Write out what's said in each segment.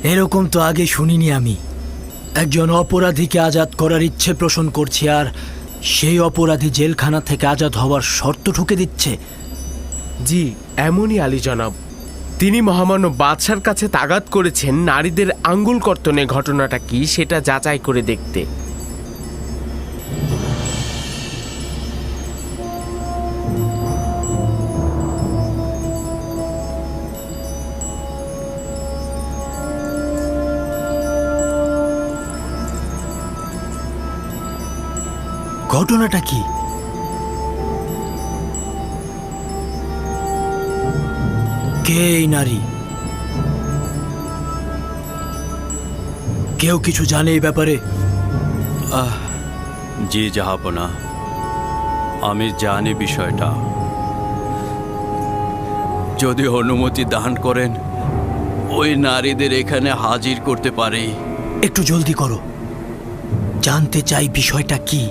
এরকম তো আগে শুনিনি আমি। একজন অপরাধীকে আজাদ করার ইচ্ছে পোষণ করছে, আর সেই অপরাধী জেলখানা থেকে আজাদ হওয়ার শর্ত ঠুকে দিচ্ছে। জি, এমনই আলী জনাব। তিনি মহামান্য বাদশার কাছে তাগাদ করেছেন নারীদের আঙ্গুল কর্তনের ঘটনাটা কি সেটা যাচাই করে দেখতে। ঘটনাটা কি? কে এই নারী? কেউ কিছু জানে এই ব্যাপারে? জি জাহাপনা, আমি জানি বিষয়টা। যদি অনুমতি দান করেন, ওই নারীদের এখানে হাজির করতে পারি। একটু জলদি করো, জানতে চাই বিষয়টা কি।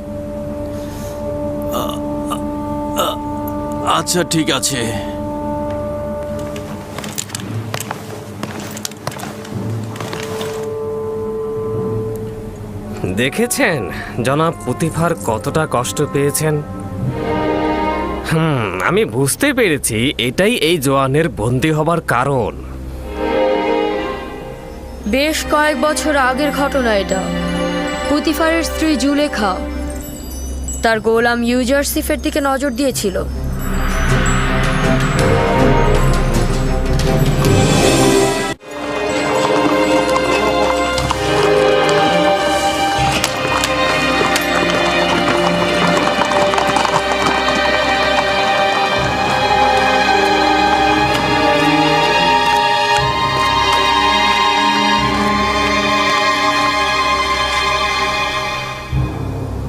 আচ্ছা ঠিক আছে। দেখেছেন জনাব পুতিফার কতটা কষ্ট পেয়েছেন? আমি বুঝতে পেরেছি এটাই এই জওয়ানের বন্দী হবার কারণ। বেশ কয়েক বছর আগের ঘটনা এটা। পুতিফারের স্ত্রী জুলেখা তার গোলাম ইউজারসিফের দিকে নজর দিয়েছিল।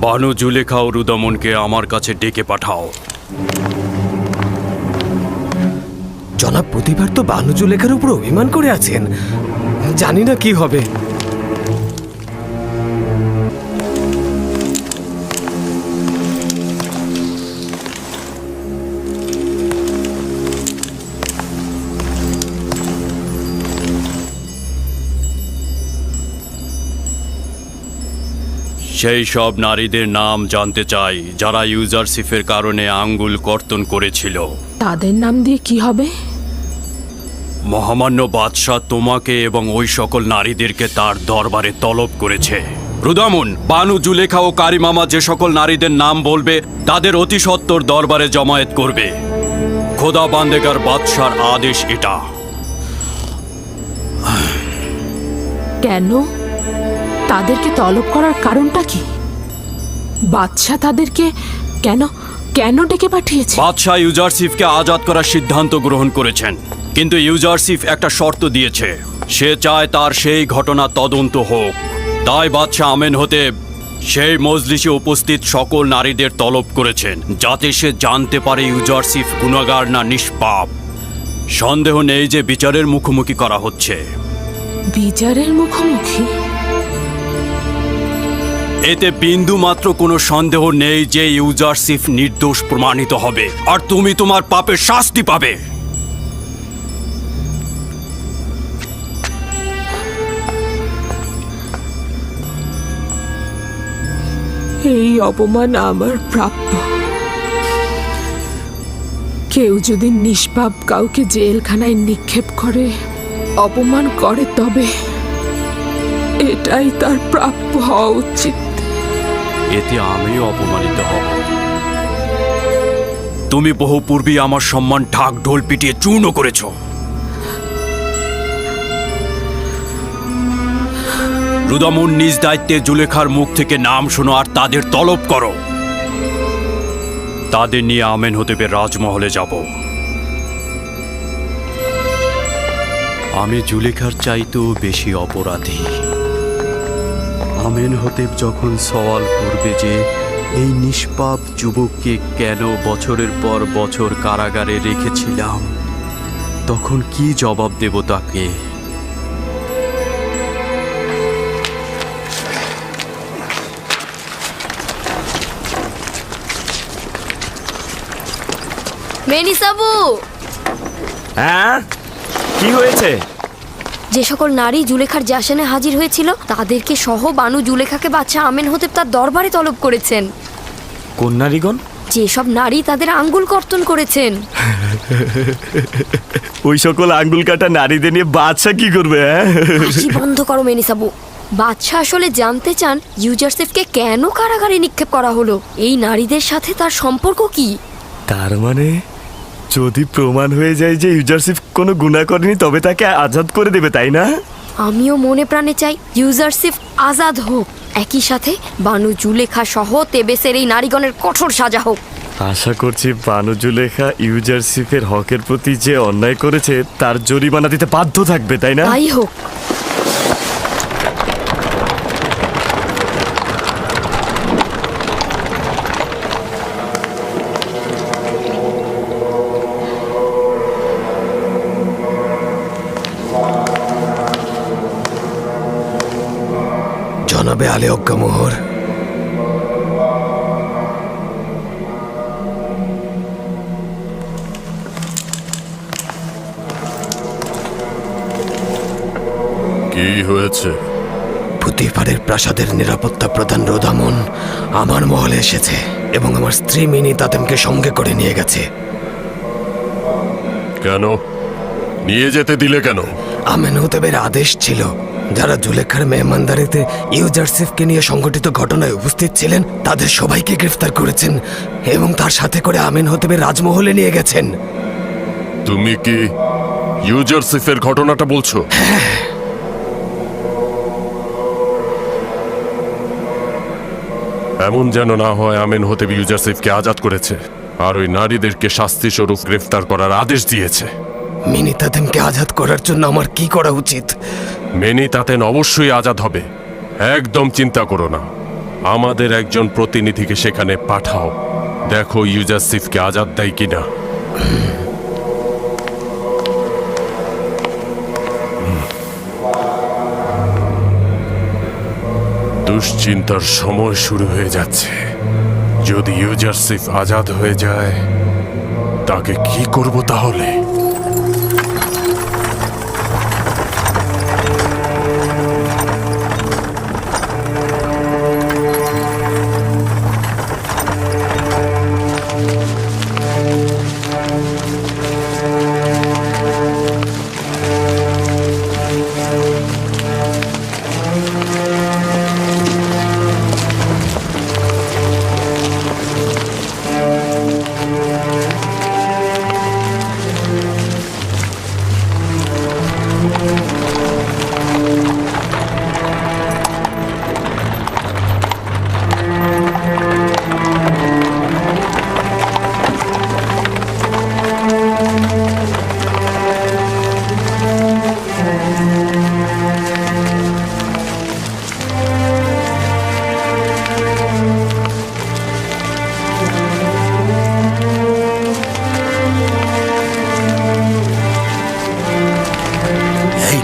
বানু জুলেখা ও রুদামনকে আমার কাছে ডেকে পাঠাও। জনাব প্রতিবার তো বানু জুলেখার উপর অভিমান করে আছেন, জানি না কি হবে। সেই সব নারীদের নাম জানতে চাই যারা ইউজারসিফের কারণে আঙ্গুল কর্তন করেছিল। তাদের নাম দিয়ে কি হবে? মহামান্য বাদশাহ তোমাকে এবং ওই সকল নারীদেরকে তার দরবারে তলব করেছে। রুদামন, বানু জুলেখা ও কারিমামা যে সকল নারীদের নাম বলবে তাদের অতি সত্বর দরবারে জমায়েত করবে। খোদা বান্দেগার বাদশার আদেশ এটা। কেন? তাদেরকে তলব করার কারণটা কি? বাদশাহ তাদেরকে কেন কেন ডেকে পাঠিয়েছে? বাদশাহ ইউজারসিফকে আজাদ করার সিদ্ধান্ত গ্রহণ করেছেন, কিন্তু ইউজারসিফ একটা শর্ত দিয়েছে। সে চায় তার সেই ঘটনা তদন্ত হোক। তাই বাদশাহ আমেনহতেব সেই মজলিসে উপস্থিত সকল নারীদের তলব করেছেন, যাতে সে জানতে পারে ইউজারসিফ গুনাহগার না নিষ্পাপ। সন্দেহ নেই যে বিচারের মুখোমুখি করা হচ্ছে। বিচারের মুখোমুখি? এতে বিন্দু মাত্র কোনো সন্দেহ নেই যে ইউজারসিফ নির্দোষ প্রমাণিত হবে, আর তুমি তোমার পাপের শাস্তি পাবে। এই অপমান আমার প্রাপ্য। কেউ যদি নিষ্পাপ কাউকে জেলখানায় নিক্ষেপ করে, অপমান করে, তবে এটাই তার প্রাপ্য হওয়া উচিত। এতে আমিও অপমানিত হব। তুমি বহু পূর্বে আমার সম্মান ঢাক ঢোল পিটিয়ে চূর্ণ করেছ। রুদামন নিজ দায়িত্বে জুলেখার মুখ থেকে নাম শোনো আর তাদের তলব করো। তাদের নিয়ে আমেনহতেবের রাজমহলে যাব। আমি জুলেখার চাইতেও বেশি অপরাধী। আমেনহতেব যখন সওয়াল করবে যে এই নিষ্পাপ যুবককে কেন বছরের পর বছর কারাগারে রেখেছিলাম, তখন কি জবাব দেব তাকে? মেনিসাবু, হ্যাঁ, কি হয়েছে? যে সকল নারী জুলেখার জাসানে হাজির হয়েছিল তাদেরকে সহ বানু জুলেখাকে বাদশাহ আমেনহোতেব তার দরবারে তলব করেছেন। কোন নারীগণ? যেসব নারী তাদের আঙ্গুল কর্তন করেছেন। ওই সকল আঙ্গুল কাটা নারীদের নিয়ে বাদশা কি করবে? হাসি বন্ধ করো মেনিসাবু। বাদশাহ আসলে জানতে চান ইউজারসিফকে কেন কারাগারে নিক্ষেপ করা হলো, এই নারীদের সাথে তার সম্পর্ক কি। তার মানে যদি প্রমাণ হয়ে যায় যে ইউজারশিপ কোনো গুনাহ করেনি তবে তাকে আজাদ করে দেবে, তাই না? আমিও মনে প্রাণে চাই ইউজারসিফ আজাদ হোক, একই সাথে বানু জুলেখা সহ তেবেসের এই নারীগণের কঠোর সাজা হোক। আশা করছি বানু জুলেখা ইউজারশিপের হকের প্রতি যে অন্যায় করেছে তার জরিমানা দিতে বাধ্য থাকবে, তাই না? তাই হোক। জনাবে আলী অজ্ঞামোহর, কি হয়েছে? পুতিফারের প্রাসাদের নিরাপত্তা প্রধান রোদামন আমার মহলে এসেছে এবং আমার স্ত্রী মিনি তাতেমকে সঙ্গে করে নিয়ে গেছে। কেন নিয়ে যেতে দিলে কেন? আমেনহোতেবের আদেশ ছিল যারা জুলেখার মেহমানদারিতে ইউজারসিফকে নিয়ে সংঘটিত ঘটনায় উপস্থিত ছিলেন তাদের সবাইকে গ্রেফতার করেছেন এবং তার সাথে করে আমেনহোতেবের রাজমহলে নিয়ে গেছেন। তুমি কি ইউজারসিফের ঘটনাটা বলছো? এমন যেন না হয় আমেনহোতেব ইউজারসিফকে আজাদ করেছে আর ওই নারীদেরকে শাস্তি স্বরূপ গ্রেফতার করার আদেশ দিয়েছে। মিনি তাতেমকে আজাদ করার জন্য আমার কি করা উচিত? মেনি তাতেন অবশ্যই আজাদ হবে, একদম চিন্তা করো না। আমাদের একজন প্রতিনিধিকে সেখানে পাঠাও, দেখো ইউজারসিফকে আজাদ দেয় কিনা। দুশ্চিন্তার সময় শুরু হয়ে যাচ্ছে। যদি ইউজারসিফ আজাদ হয়ে যায় তাকে কি করব তাহলে?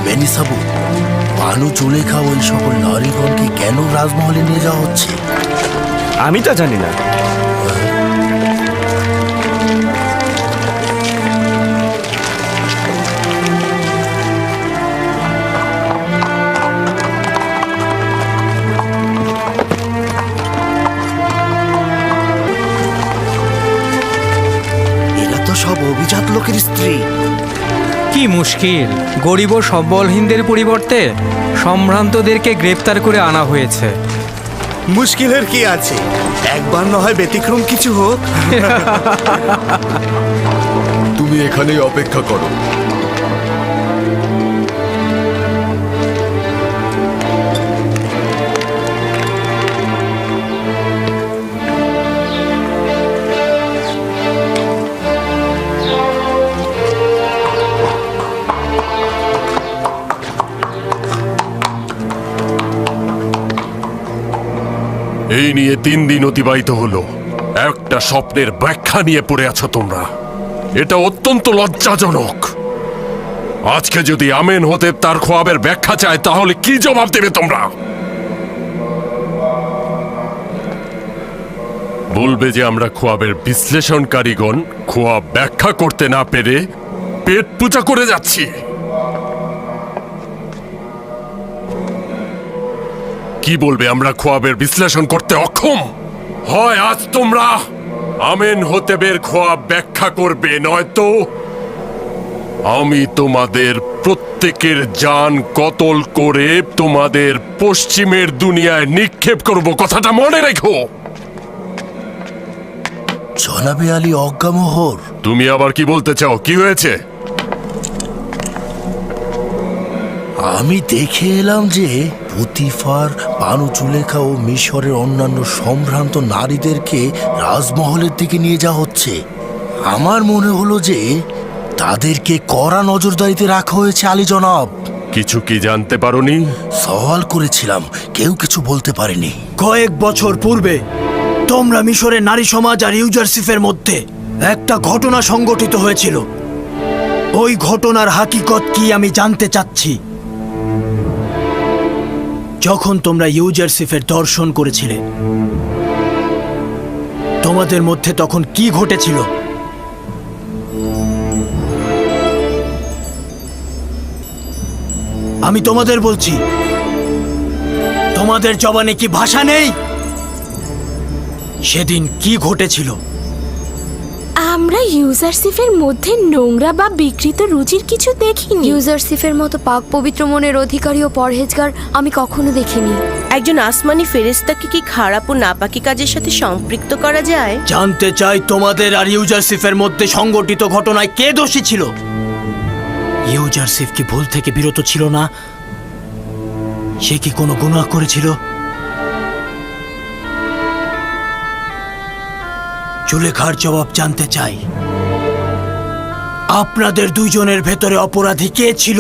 মেনিসাবু, বানু জুলেখা ওই সকল নারীগণকে কেন রাজমহলে নিয়ে যাওয়া হচ্ছে? আমি তা জানি না। এরা তো সব অভিজাত লোকের স্ত্রী। কি মুশকিল, গরিব ও সবলহীনদের পরিবর্তে সম্ভ্রান্তদেরকে গ্রেপ্তার করে আনা হয়েছে। মুশকিলের কি আছে, একবার না হয় ব্যতিক্রম কিছু হোক। তুমি এখানেই অপেক্ষা করো। এই নিয়ে 3 দিন অতিবাহিত হলো, একটা স্বপ্নের ব্যাখ্যা নিয়ে পড়ে আছো তোমরা। এটা অত্যন্ত লজ্জাজনক। আজকে যদি আমেনহোতেব তার খোয়াবের ব্যাখ্যা চায় তাহলে কি জবাব দেবে তোমরা? বলবে যে আমরা খোয়াবের বিশ্লেষণকারীগণ খোয়াব ব্যাখ্যা করতে না পেরে পেট পূজা করে যাচ্ছি। কি বলবে আমরা খোয়াবের বিশ্লেষণ করতে অক্ষম? হয় আজ তোমরা আমেনহোতেবের খোয়াব ব্যাখ্যা করবে, নয়তো আমি তোমাদের প্রত্যেকের জান কতল করে তোমাদের পশ্চিমের দুনিয়ায় নিক্ষেপ করব, কথাটা মনে রেখো। জনাবে আলী অজ্ঞামোহর। তুমি আবার কি বলতে চাও? কি হয়েছে? আমি দেখে এলাম যে পুতিফার, বানু জুলেখা ও মিশরের অন্যান্য সম্ভ্রান্ত নারীদেরকে রাজমহলের দিকে নিয়ে যাওয়া হচ্ছে। আমার মনে হলো যে তাদেরকে কড়া নজরদারিতে রাখা হয়েছে আলী জনাব। কিছু কি জানতে পারোনি? সওয়াল করেছিলাম, কেউ কিছু বলতে পারেনি। কয়েক বছর পূর্বে তোমরা মিশরের নারী সমাজ আর ইউজারসিফের মধ্যে একটা ঘটনা সংঘটিত হয়েছিল। ওই ঘটনার হাকিকত কি আমি জানতে চাচ্ছি। যখন তোমরা ইউজারসিফের দর্শন করেছিলে, তোমাদের মধ্যে তখন কি ঘটেছিল? আমি তোমাদের বলছি, তোমাদের জবানে কি ভাষা নেই? সেদিন কি ঘটেছিল? আমরা ইউজারসিফের মধ্যে নোংরা বা বিকৃত রুচির কিছু দেখিনি। ইউজারসিফের মতো পাক পবিত্র মনের অধিকারী ও পরহেজগার আমি কখনো দেখিনি। একজন আসমানি ফেরেশতাকে কি খারাপ ও নাপাকি কাজের সাথে সম্পৃক্ত করা যায়? জানতে চাই তোমাদের আর ইউজারসিফের মধ্যে সংগঠিত ঘটনায় কে দোষী ছিল? ইউজারসিফ কি ভুল থেকে বিরত ছিল না? সে কি কোনো গুনাহ করেছিল? জুলেখার জবাব জানতে চাই। আপনাদের দুইজনের ভেতরে অপরাধী কে ছিল?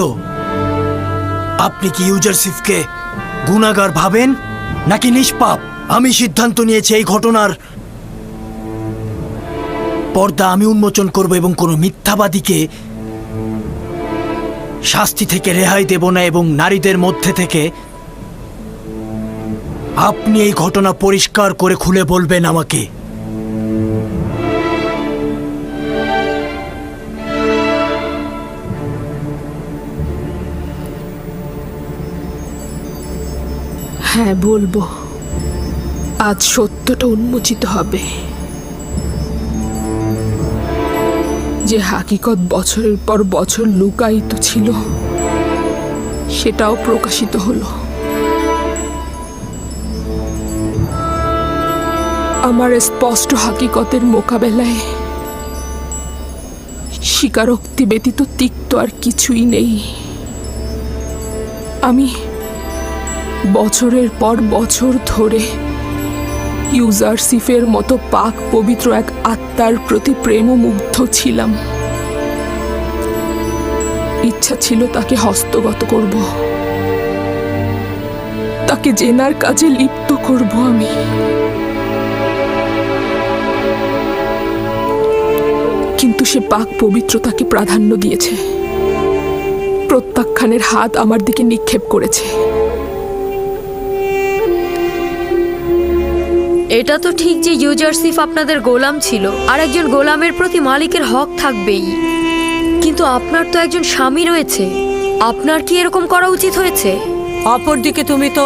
আপনি কি ইউজারসিফকে গুনাহগার ভাবেন নাকি নিষ্পাপ? আমি সিদ্ধান্ত নিয়েছি এই ঘটনার পর্দা আমি উন্মোচন করব এবং কোনো মিথ্যাবাদীকে শাস্তি থেকে রেহাই দেব না, এবং নারীদের মধ্যে থেকে আপনি এই ঘটনা পরিষ্কার করে খুলে বলবেন আমাকে। হ্যাঁ, বলবো। আজ সত্যটা উন্মোচিত হবে। যে হাকিকত বছরের পর বছর লুকায়িত ছিল, সেটাও প্রকাশিত হলো। আমার স্পষ্ট হাকিকতের মোকাবেলায় স্বীকারোক্তি ব্যতীত তিক্ত আর কিছুই নেই। আমি বছরের পর বছর ধরে ইউজারসিফের মতো পাক পবিত্র এক আত্মার প্রতি প্রেমমুগ্ধ ছিলাম। ইচ্ছা ছিল তাকে হস্তগত করব, তাকে জেনার কাজে লিপ্ত করব আমি। কিন্তু সে পাক পবিত্রতাকে প্রাধান্য দিয়েছে, প্রত্যাখ্যানের হাত আমার দিকে নিক্ষেপ করেছে। এটা তো ঠিক যে ইউজারসিফ আপনাদের গোলাম ছিল, আর একজন গোলামের প্রতি মালিকের হক থাকবেই। কিন্তু আপনার তো একজন স্বামী রয়েছে, আপনার কি এরকম করা উচিত হয়েছে? অপরদিকে তুমি তো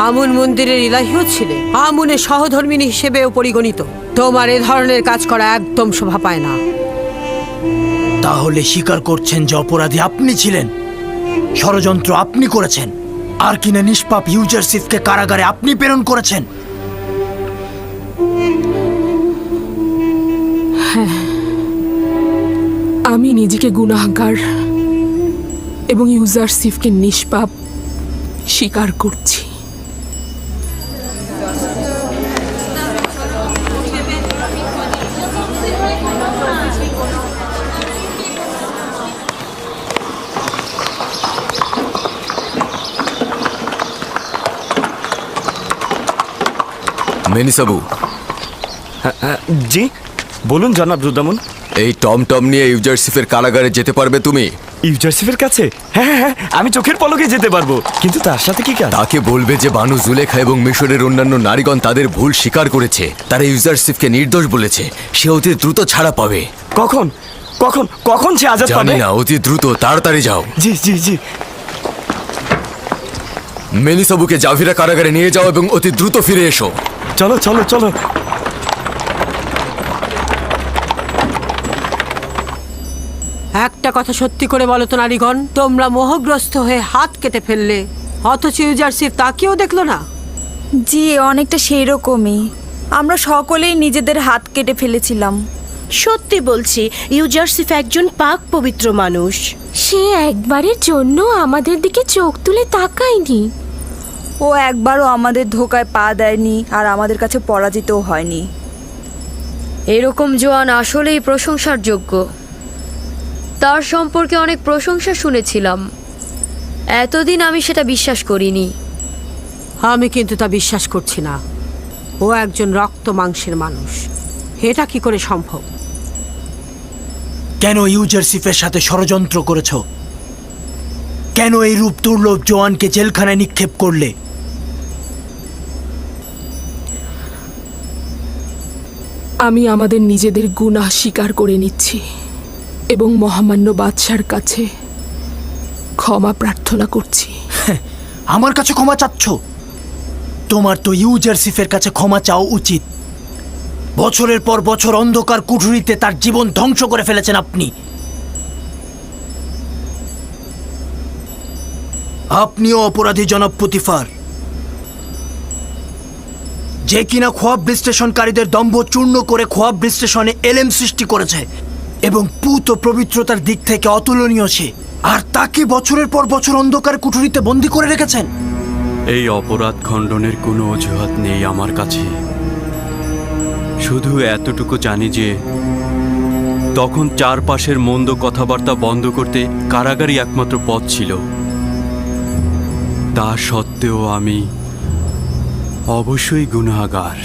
আমুন মন্দিরের ইলাহিও ছিলে, আমুনের সহধর্মিনী হিসেবেও পরিগণিত। তোমার এ ধরনের কাজ করা একদম শোভা পায় না। তাহলে স্বীকার করছেন যে অপরাধী আপনি ছিলেন, ষড়যন্ত্র আপনি করেছেন, আর কিনা নিষ্পাপ ইউজারসিফকে কারাগারে আপনি প্রেরণ করেছেন? হ্যাঁ, আমি নিজেকে গুনাহগার এবং ইউজারসিফকে নিষ্পাপ স্বীকার করছি। মেনিসাবু। জি বলুন জনাব রুদামন। এই টমটম নিয়ে ইউজারসিফের কারাগারে যেতে পারবে তুমি? ইউজারসিফের কাছে? হ্যাঁ হ্যাঁ, আমি চোখের পলকে যেতে পারবো, কিন্তু তার সাথে কি কাজ? তাকে বলবে যে বানু জুলেখা এবং মিশরের অন্যান্য নারীগণ তাদের ভুল স্বীকার করেছে, তারা ইউজারসিফকে নির্দোষ বলেছে। সে অতি দ্রুত ছাড়া পাবে। কখন কখন কখন সে আজাদ পাবে? জানি না, অতি দ্রুত, তাড়াতাড়ি যাও। জি জি জি। মেলিসাবুকে জাভিরা কারাগারে নিয়ে যাও এবং অতি দ্রুত ফিরে এসো। চলো চলো চলো। একটা কথা সত্যি করে বলো তো নারীগণ, তোমরা মোহগ্রস্ত হয়ে হাত কেটে ফেললে, অথচ ইউজারশিপ তাকেও দেখলো না। জি, অনেকটা সেই রকমই। আমরা সকলেই নিজেদের হাত কেটে ফেলেছিলাম। সত্যি বলছি, ইউজারসিফ একজন পাক পবিত্র মানুষ। সে একবারের জন্য আমাদের দিকে চোখ তুলে তাকায়নি। ও একবারও আমাদের ধোকায় পা দেয়নি আর আমাদের কাছে পরাজিতও হয়নি। এরকম জোয়ান আসলেই প্রশংসার যোগ্য। তার সম্পর্কে অনেক প্রশংসা শুনেছিলাম, এতদিন আমি সেটা বিশ্বাস করিনি। আমি কিন্তু তা বিশ্বাস করছি না। ও একজন রক্ত মাংসের মানুষ, এটা কি করে সম্ভব? কেন ইউজারশিফের সাথে ষড়যন্ত্র করেছ? কেন এই রূপ দুর্লভ জোয়ানকে জেলখানায় নিক্ষেপ করলে? আমি আমাদের নিজেদের গুনাহ স্বীকার করে নিচ্ছি এবং মহামান্য বাদশার কাছে ক্ষমা প্রার্থনা করছি। আমার কাছে ক্ষমা চাচ্ছ? তোমার তো ইউজারশিফের কাছে ক্ষমা চাওয়া উচিত। বছরের পর বছর অন্ধকার কুঠুরিতে তার জীবন ধ্বংস করে ফেলেছেন আপনি। আপনিও অপরাধী জনাব পুতিফার, যে কিনা খোয়াব বিশ্লেষণকারীদের দম্ভ চূর্ণ করে খোয়াব বিশ্লেষণে এলেম সৃষ্টি করেছে এবং পুত ও পবিত্রতার দিক থেকে অতুলনীয় সে, আর তাকে বছরের পর বছর অন্ধকার কুঠুরিতে বন্দী করে রেখেছেন। এই অপরাধ খণ্ডনের কোনো অজুহাত নেই আমার কাছে। শুধু এতটুকু জানি যে তখন চারপাশের মন্দ কথাবার্তা বন্ধ করতে কারাগারই একমাত্র পথ ছিল। তা সত্ত্বেও আমি অবশ্যই গুনাহগার।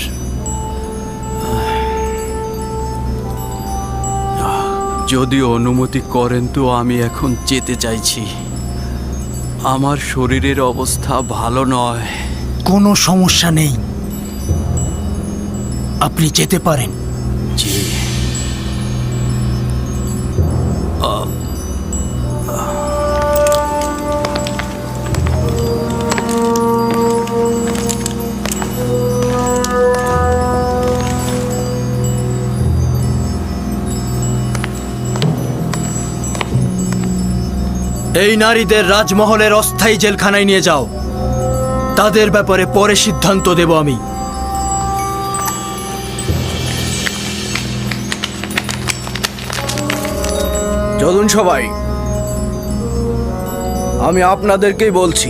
যদি অনুমতি করেন তো আমি এখন যেতে চাইছি। আমার শরীরের অবস্থা ভালো নয়। কোনো সমস্যা নেই, আপনি যেতে পারেন। জি। এই নারীদের রাজমহলের অস্থায়ী জেলখানায় নিয়ে যাও। তাদের ব্যাপারে পরে সিদ্ধান্ত দেব আমি। চলুন সবাই, আমি আপনাদেরকেই বলছি,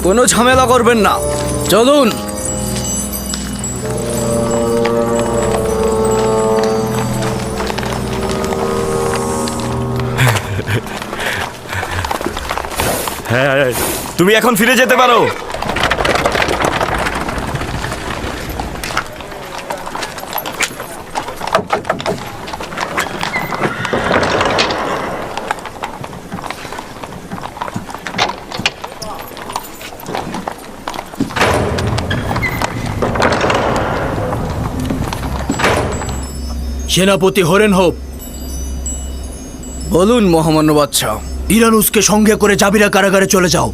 কোনো ঝামেলা করবেন না। চলুন। হ্যাঁ, তুমি এখন ফিরে যেতে পারো। সেনাপতি হরেন হোপ, বলুন মহামান্য বাদশা। ইরানুসকে সঙ্গে করে জাবিরা কারাগারে চলে যাও।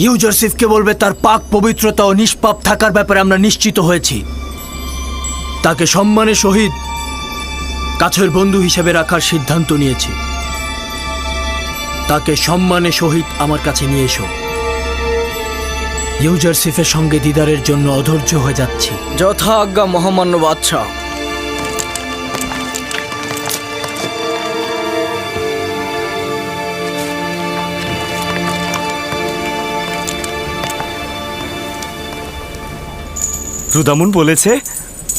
ইউজারশিফকে বলবে তার পাক পবিত্রতা ও নিষ্পাপ থাকার ব্যাপারে আমরা নিশ্চিত হয়েছি। তাকে সম্মানের সহিত কাছের বন্ধু হিসেবে রাখার সিদ্ধান্ত নিয়েছি। তাকে সম্মানের সহিত আমার কাছে নিয়ে এসো। ইউজারশিফের সঙ্গে দিদারের জন্য অধৈর্য হয়ে যাচ্ছি। যথা আজ্ঞা মহামান্য বাদশা। রুদামুন বলেছে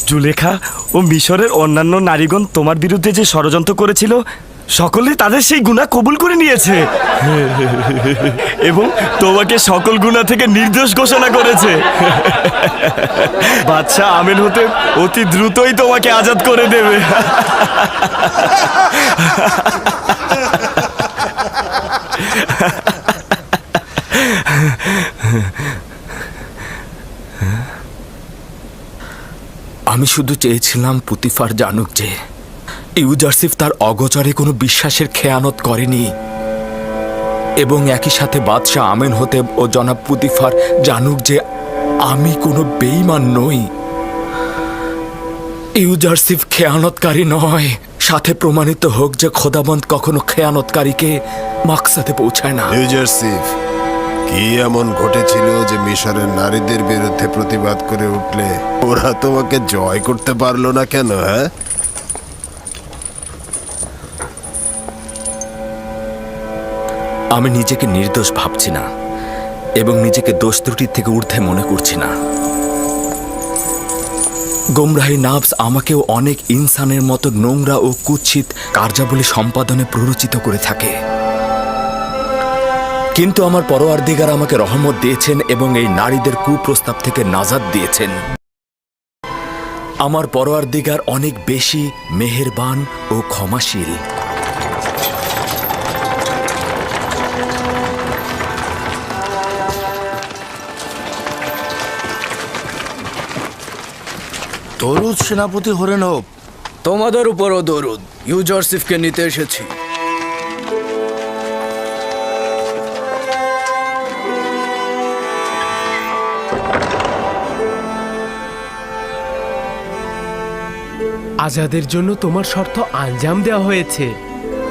জুলেখা ও মিশরের অন্যান্য নারীগণ তোমার বিরুদ্ধে যে ষড়যন্ত্র করেছিল সকলে তাদের সেই গুনাহ কবুল করে নিয়েছে এবং তোমাকে সকল গুনাহ থেকে নির্দোষ ঘোষণা করেছে। বাদশা আমেন হতে অতি দ্রুতই তোমাকে আজাদ করে দেবে। আমি শুধু চেয়েছিলাম পুতিফার জানুক যে ইউজারসিফ তার অগোচরে কোনো বিশ্বাসের খেয়ানত করেনি এবং একই সাথে বাদশাহ আমেনহোতেব ও জনাব পুতিফার জানুক যে আমি কোনো বেঈমান নই। ইউজারসিফ খেয়ানতকারী নয়, সাথে প্রমাণিত হোক যে খোদাবন্ত কখনো খেয়ানতকারীকে মাকসাদে পৌঁছায় না। ইউজারসিফ, কি এমন ঘটেছিল যে মিশরের নারীদের বিরুদ্ধে প্রতিবাদ করে উঠলে ওরা তোমাকে জয় করতে পারলো না কেন? হ্যাঁ, আমি নিজেকে নির্দোষ ভাবছি না এবং নিজেকে দোষ ত্রুটির থেকে ঊর্ধ্বে মনে করছি না। গোমরাহি নাফস আমাকেও অনেক ইনসানের মতো নোংরা ও কুৎসিত কার্যাবলী সম্পাদনে প্ররোচিত করে থাকে, কিন্তু আমার পরওয়ারদিগার আমাকে রহমত দিয়েছেন এবং এই নারীদের কুপ্রস্তাব থেকে নাজাত দিয়েছেন। আমার পরওয়ারদিগার অনেক বেশি মেহেরবান ও ক্ষমাশীল। দরুদ সেনাপতি হরেনব। তোমাদের উপরও দরুদ। ইউজারসিফকে নিতে এসেছি। আজাদের জন্য তোমার শর্ত আঞ্জাম দেওয়া হয়েছে।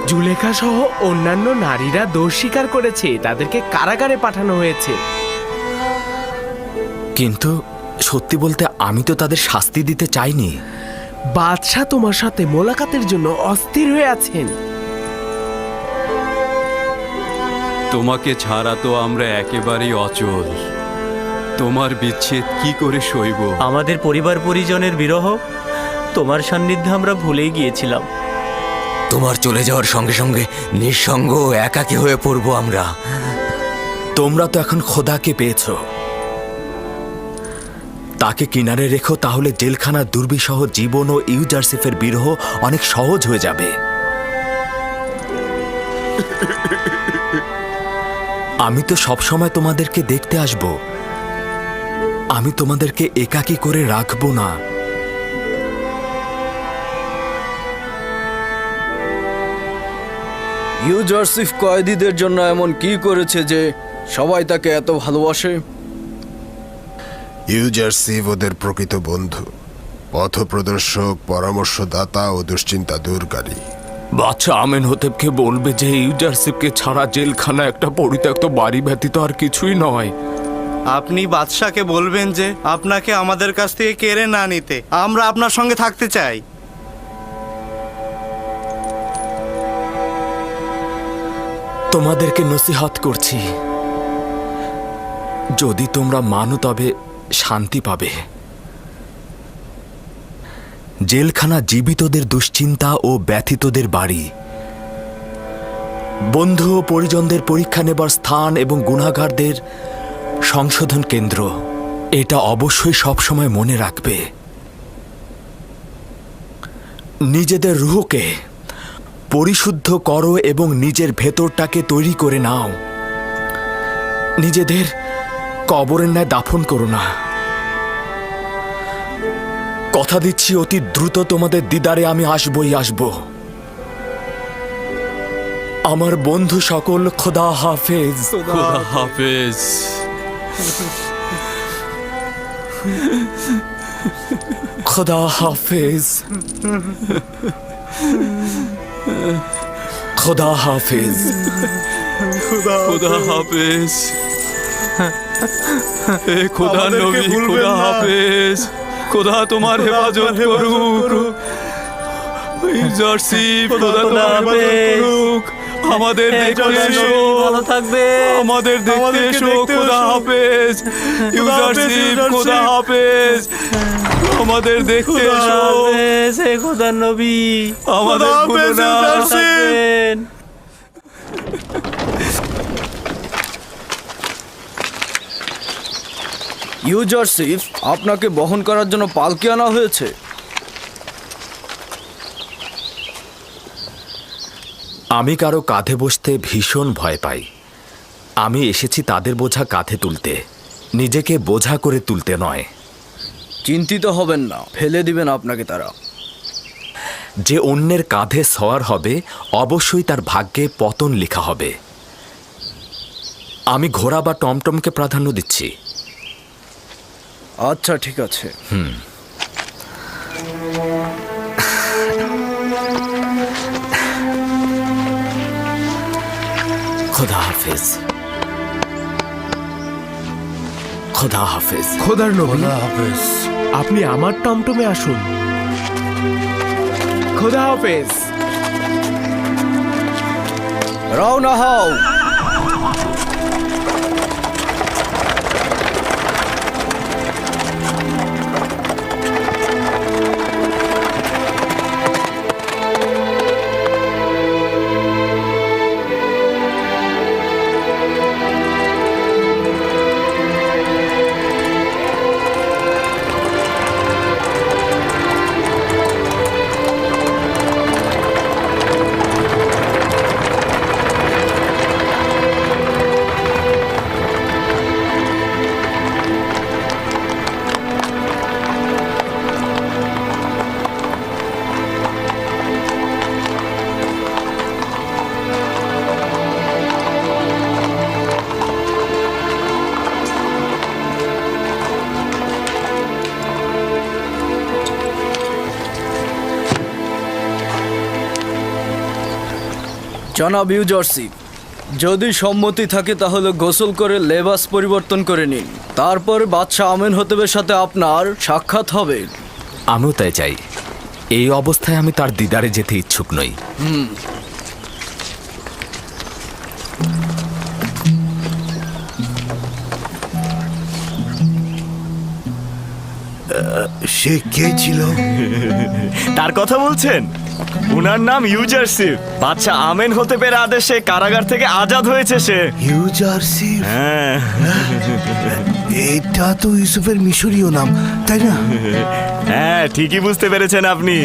জুলেখা সহ অন্যান্য নারীরা দোষ স্বীকার করেছে, তাদেরকে কারাগারে পাঠানো হয়েছে। কিন্তু সত্যি বলতে আমি তো তাদের শাস্তি দিতে চাইনি। বাদশাহ তোমার সাথে মোলাকাতের জন্য অস্থির হয়ে আছেন। তোমাকে ছাড়া তো আমরা একেবারেই অচল। তোমার বিচ্ছেদ কি করে সইব? আমাদের পরিবার পরিজনের বিরহ তোমার সান্নিধ্যে আমরা ভুলেই গিয়েছিলাম। তোমার চলে যাওয়ার সঙ্গে সঙ্গে নিঃসঙ্গ ও একাকী হয়ে পড়ব আমরা। তোমরা তো এখন খোদাকে পেয়েছ, তাকে কিনারে রেখো, তাহলে জেলখানার দুর্বিসহ জীবন ও ইউজারসিফের বিরহ অনেক সহজ হয়ে যাবে। আমি তো সবসময় তোমাদেরকে দেখতে আসব, আমি তোমাদেরকে একাকী করে রাখবো না। ইউজারসিফ কয়েদিদের জন্য এমন কি করেছে যে সবাই তাকে এত ভালোবাসে? ইউজারসিফ ওদের প্রকৃত বন্ধু, পথপ্রদর্শক, পরামর্শদাতা ও দুশ্চিন্তা দূরকারী। বাদশাহ আমেনহোতেবকে বলবে যে ইউজারসিফকে ছাড়া জেলখানা একটা পরিত্যক্ত বাড়ি ব্যতীত আর কিছুই নয়। আপনি বাদশাকে বলবেন যে আপনাকে আমাদের কাছ থেকে কেড়ে না নিতে, আমরা আপনার সঙ্গে থাকতে চাই। তোমাদেরকে নসিহত করছি, যদি তোমরা মানো তবে শান্তি পাবে। জেলখানা জীবিতদের দুশ্চিন্তা ও ব্যথিতদের বাড়ি, বন্ধু ও পরিজনদের পরীক্ষা নেবার স্থান এবং গুনাহগারদের সংশোধন কেন্দ্র। এটা অবশ্যই সবসময় মনে রাখবে। নিজেদের রুহকে পরিশুদ্ধ করো এবং নিজের ভেতরটাকে তৈরি করে নাও। নিজেদের কবরের ন্যায় দাফন করো না। কথা দিচ্ছি অতি দ্রুত তোমাদের দিদারে আমি আসবই আসব। আমার বন্ধু সকল, খোদা হাফেজ। খোদা হাফেজ। খোদা হাফেজ। খোদা হাফেজ। খোদা হাফেজ। হে খোদা নবী, খোদা হাফেজ। খোদা তোমার হেফাজত করুক। ইউজারসিফ, খোদা তোমার হেফাজত করুক। আমাদের দেখতে এসো, ভালো থাকবে। আমাদের দেখতে এসো। খোদা হাফেজ। ইউজারসিফ, খোদা হাফেজ। আমাদের দেখতে এসো। হে খোদা নবী, আমাদের ভুলো না। থাকবেন। ইউজারসিফ, আপনাকে বহন করার জন্য পালকি আনা হয়েছে। আমি কারো কাঁধে বসতে ভীষণ ভয় পাই। আমি এসেছি তাদের বোঝা কাঁধে তুলতে, নিজেকে বোঝা করে তুলতে নয়। চিন্তিত হবেন না, ফেলে দিবেন আপনাকে তারা। যে অন্যের কাঁধে সওয়ার হবে অবশ্যই তার ভাগ্যে পতন লেখা হবে। আমি ঘোড়া বা টমটমকে প্রাধান্য দিচ্ছি। আচ্ছা ঠিক আছে। খোদা হাফেজ। খোদা হাফেজ। খোদার নবী, আপনি আমার টমটমে আসুন। খোদা হাফেজ। রওনা হও। জনাব ইউজারশিপ, যদি সম্মতি থাকে তাহলে গোসল করে লেবাস পরিবর্তন করে নিন। তারপর বাদশাহ আমেনহতেবের সাথে আপনার সাক্ষাৎ হবে। আমিও তাই চাই। এই অবস্থায় আমি তার দিদারে যেতে ইচ্ছুক নই। সে কে ছিল? তার কথা বলছেন? উনার নাম ইউজারশিপ। বাদশাহ আমেনহতেবের আদেশে কারাগার থেকে আজাদ হয়েছে সে। ইউজারশিপ? হ্যাঁ, এটা তো ইউসুফের মিশরীয় নাম, তাই না? হ্যাঁ, ঠিকই বুঝতে পেরেছেন আপনি।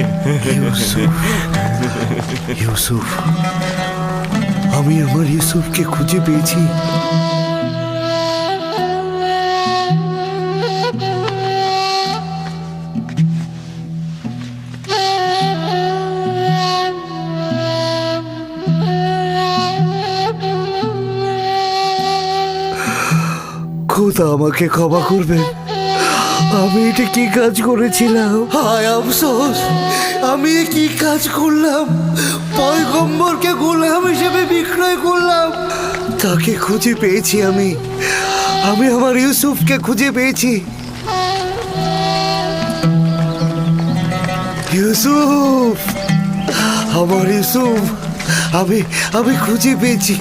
ইউসুফ, আমি আমার ইউসুফকে খুঁজে পেয়েছি। খোদা আমাকে ক্ষমা করবেন, আমি এটা কি কাজ করেছিলাম? হায় আফসোস, আমি কি কাজ করলাম? পয়গম্বরকে গোলাম হিসেবে বিক্রয় করলাম। তাকে খুঁজে পেয়েছি আমি আমার ইউসুফকে খুঁজে পেয়েছি। ইউসুফ, আমার ইউসুফ, আমি খুঁজে পেয়েছি।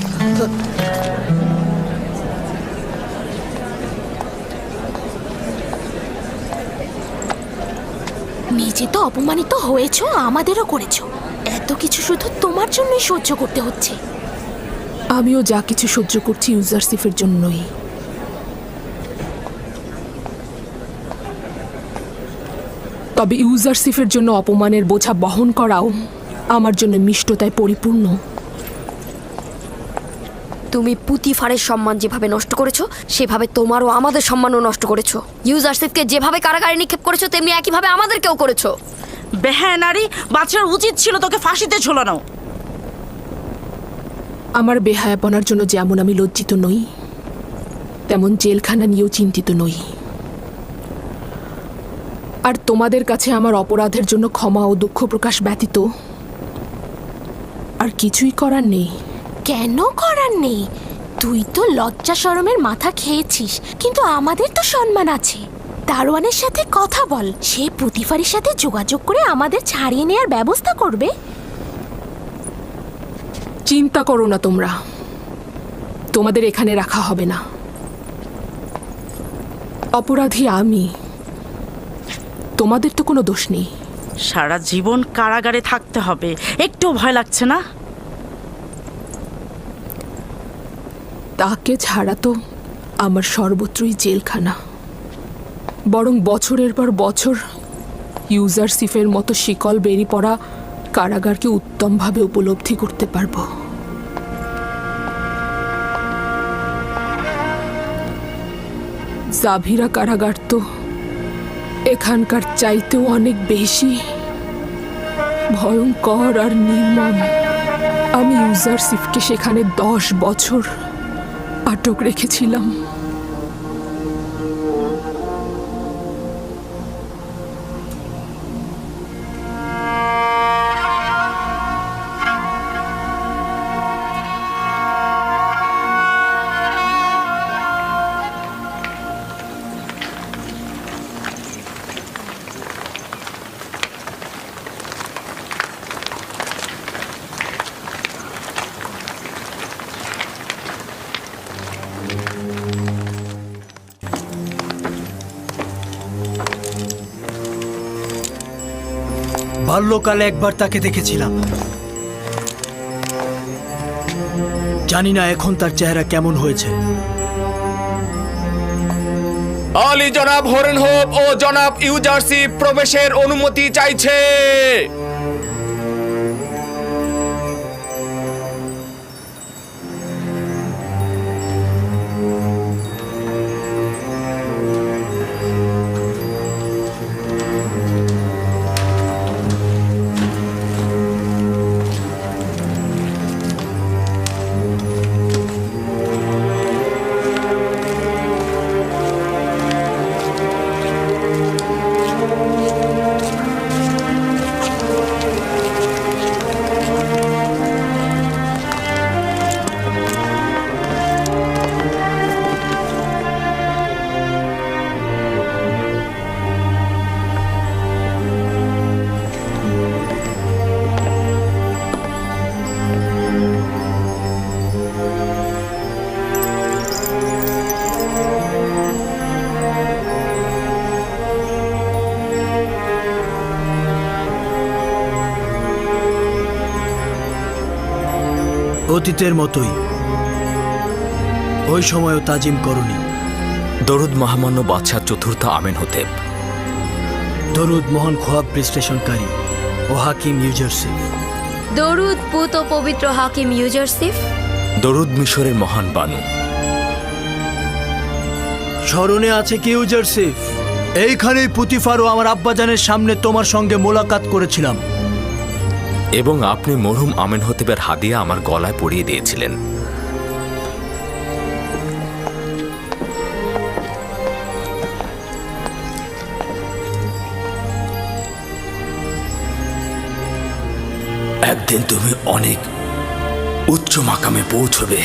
নিজে তো অপমানিত হয়েছো, আমাদেরও করেছো। এত কিছু শুধু তোমার জন্যই সহ্য করতে হচ্ছে। আমিও যা কিছু সহ্য করছি ইউজারশিফের জন্যই। তবে ইউজারশিফের জন্য অপমানের বোঝা বহন করাও আমার জন্য মিষ্টতায় পরিপূর্ণ। তুমি পুতিফারের সম্মান যেভাবে নষ্ট করেছো, সেভাবে তোমারও আমাদের সম্মানও নষ্ট করেছো। ইউজারশিফকে যেভাবে কারাগারে নিক্ষেপ করেছো, তেমনি একইভাবে আমাদেরকেও করেছো। বেহায়া নারী, বাচ্চার উচিত ছিল তোকে ফাঁসিতে ঝোলানো। আমার বেহায়াপনার জন্য যেমন আমি লজ্জিত নই, তেমন জেলখানা নিয়েও চিন্তিত নই। আর তোমাদের কাছে আমার অপরাধের জন্য ক্ষমা ও দুঃখ প্রকাশ ব্যতীত আর কিছুই করার নেই। কেন করার নেই? তুই তো লজ্জা শরমের মাথা খেয়েছিস, কিন্তু আমাদের তো সম্মান আছে। দারোয়ানের সাথে কথা বল, সে পুতিফারের সাথে যোগাযোগ করে আমাদের ছাড়িয়ে নেওয়ার ব্যবস্থা করবে। চিন্তা করো না তোমরা, তোমাদের এখানে রাখা হবে না। অপরাধী আমি, তোমাদের তো কোনো দোষ নেই। সারা জীবন কারাগারে থাকতে হবে, একটু ভয় লাগছে না? তাকে ছাড়া তো আমার সর্বত্রই জেলখানা। বরং বছরের পর বছর ইউজারশিফের মতো শিকল বেরিয়ে পড়া কারাগারকে উত্তমভাবে উপলব্ধি করতে পারবো। জাভিরা কারাগার তো এখানকার চাইতেও অনেক বেশি ভয়ঙ্কর আর নির্মম। আমি ইউজারশিপকে সেখানে 10 বছর আটক রেখেছিলাম। বাল্যকালে একবার তাকে দেখেছিলাম। জানি না এখন তার চেহারা কেমন হয়েছে। আলী জনাব হরেনহোপ ও জনাব ইউজারশিপ প্রবেশের অনুমতি চাইছে। অতীতের মতোই ওই সময়ও তাজিম করনি। দরুদ মহামান্য বাদশাহ চতুর্থ আমেন হতেব। দরুদ মহান খোয়াব বিশ্লেষণকারী ও হাকিম ইউজারশিপ। দরুদ পুত ও পবিত্র হাকিম ইউজারশিপ। দরুদ মিশরের মহান বানু। স্মরণে আছে কি ইউজারশিপ? এইখানেই পুতিফার ও আমার আব্বাজানের সামনে তোমার সঙ্গে মোলাকাত করেছিলাম। এবং আপনি মরহুম আমেন হতেবের হাদিয়া আমার গলায় পরিয়ে দিয়েছিলেন। একদিন তুমি অনেক উচ্চ মাকামে পৌঁছবে।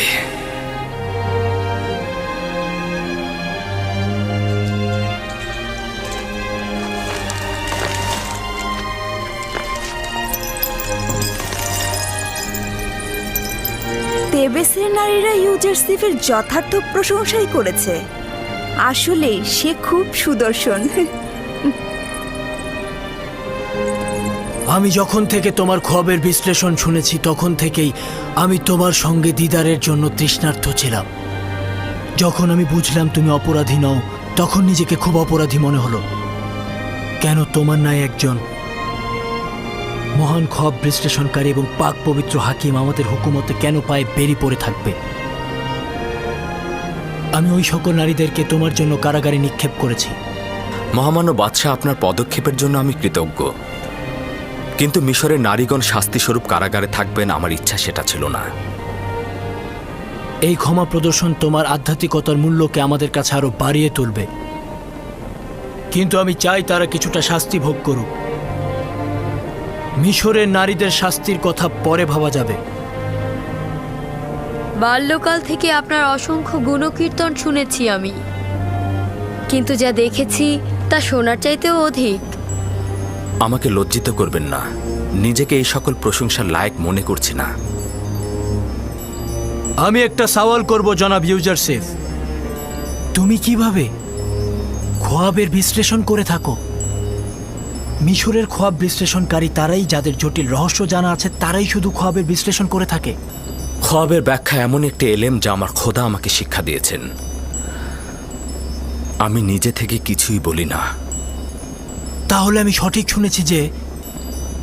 তেবেসের নারীরা ইউজারশিপের যথার্থ প্রশংসাই করেছে। আসলে সে খুব সুদর্শন। আমি যখন থেকে তোমার খোয়াবের বিশ্লেষণ শুনেছি তখন থেকেই আমি তোমার সঙ্গে দিদারের জন্য তৃষ্ণার্ত ছিলাম। যখন আমি বুঝলাম তুমি অপরাধী নও তখন নিজেকে খুব অপরাধী মনে হলো। কেন তোমার নাই একজন মহান খোয়াব বিশ্লেষণকারী এবং পাক পবিত্র হাকিম আমাদের হুকুমতে কেন পায়ে বেরি পড়ে থাকবে? আমি ওই সকল নারীদেরকে তোমার জন্য কারাগারে নিক্ষেপ করেছি। মহামান্য বাদশাহ, আপনার পদক্ষেপের জন্য আমি কৃতজ্ঞ, কিন্তু মিশরের নারীগণ শাস্তিস্বরূপ কারাগারে থাকবেন আমার ইচ্ছা সেটা ছিল না। এই ক্ষমা প্রদর্শন তোমার আধ্যাত্মিকতার মূল্যকে আমাদের কাছে আরো বাড়িয়ে তুলবে, কিন্তু আমি চাই তারা কিছুটা শাস্তি ভোগ করুক। মিশরের নারীদের শাস্তির কথা পরে ভাবা যাবে। বাল্যকাল থেকে আপনার অসংখ্য গুণকীর্তন শুনেছি আমি, কিন্তু যা দেখেছি তা শোনার চাইতেও অধিক। আমাকে লজ্জিত করবেন না, নিজেকে এই সকল প্রশংসার লায়ক মনে করছি না। আমি একটা সওয়াল করব জনাব ইউজারশিপ, তুমি কিভাবে খোয়াবের বিশ্লেষণ করে থাকো? মিশরের খোয়াব বিশ্লেষণকারী তারাই, যাদের জটিল রহস্য জানা আছে তারাই শুধু খোয়াবের বিশ্লেষণ করে থাকে। খোয়াবের ব্যাখ্যা এমন একটি এলেম যা আমার খোদা আমাকে শিক্ষা দিয়েছেন। আমি নিজে থেকে কিছুই বলি না। তাহলে আমি সঠিক শুনেছি যে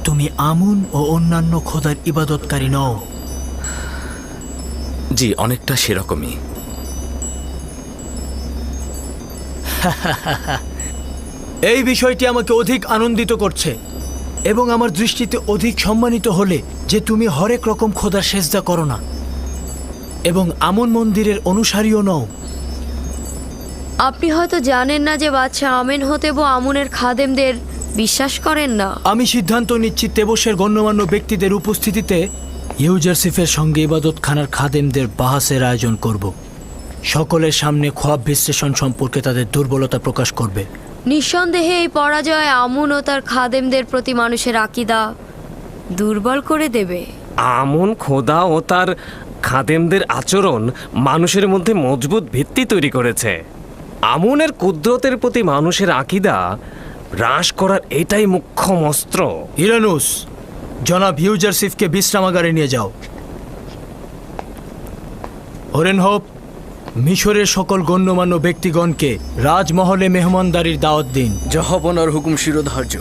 তুমি আমুন ও অন্যান্য খোদার ইবাদতকারী নও? জি, অনেকটা সেরকমই। এই বিষয়টি আমাকে অধিক আনন্দিত করছে। এবং আমার দৃষ্টিতে অধিক সম্মানিত হলে যে তুমি হরেক রকম খোদার সেজদা করো না এবং আমন মন্দিরের অনুসারীও নও। আপনি হয়তো জানেন না যে বাদশাহ আমেনহোতেব আমুনের খাদেমদের বিশ্বাস করেন না। আমি সিদ্ধান্ত নিচ্ছি তেবসের গণ্যমান্য ব্যক্তিদের উপস্থিতিতে ইউজারসিফের সঙ্গে ইবাদতখানার খাদেমদের বাহাসের আয়োজন করব। সকলের সামনে খোয়াব বিশ্লেষণ সম্পর্কে তাদের দুর্বলতা প্রকাশ করবে। নিঃসন্দেহে এই পরাজয় আমুন ও তার খাদেমদের প্রতি মানুষের আকীদা দুর্বল করে দেবে। আমন খোদা ও তার খাদেমদের আচরণ মানুষের মধ্যে মজবুত ভিত্তি তৈরি করেছে। আমুনের কুদরতের প্রতি মানুষের আকীদা হ্রাস করার এটাই মুখ্য অস্ত্র। ইরানুস, জনাব ইউজারসিফকে বিশ্রামাগারে নিয়ে যাও। হরেনহোপ, মিশরের সকল গণ্যমান্য ব্যক্তিগণকে রাজমহলে মেহমানদারির দাওয়াত দিন। জাহাপনার হুকুম শিরোধার্য।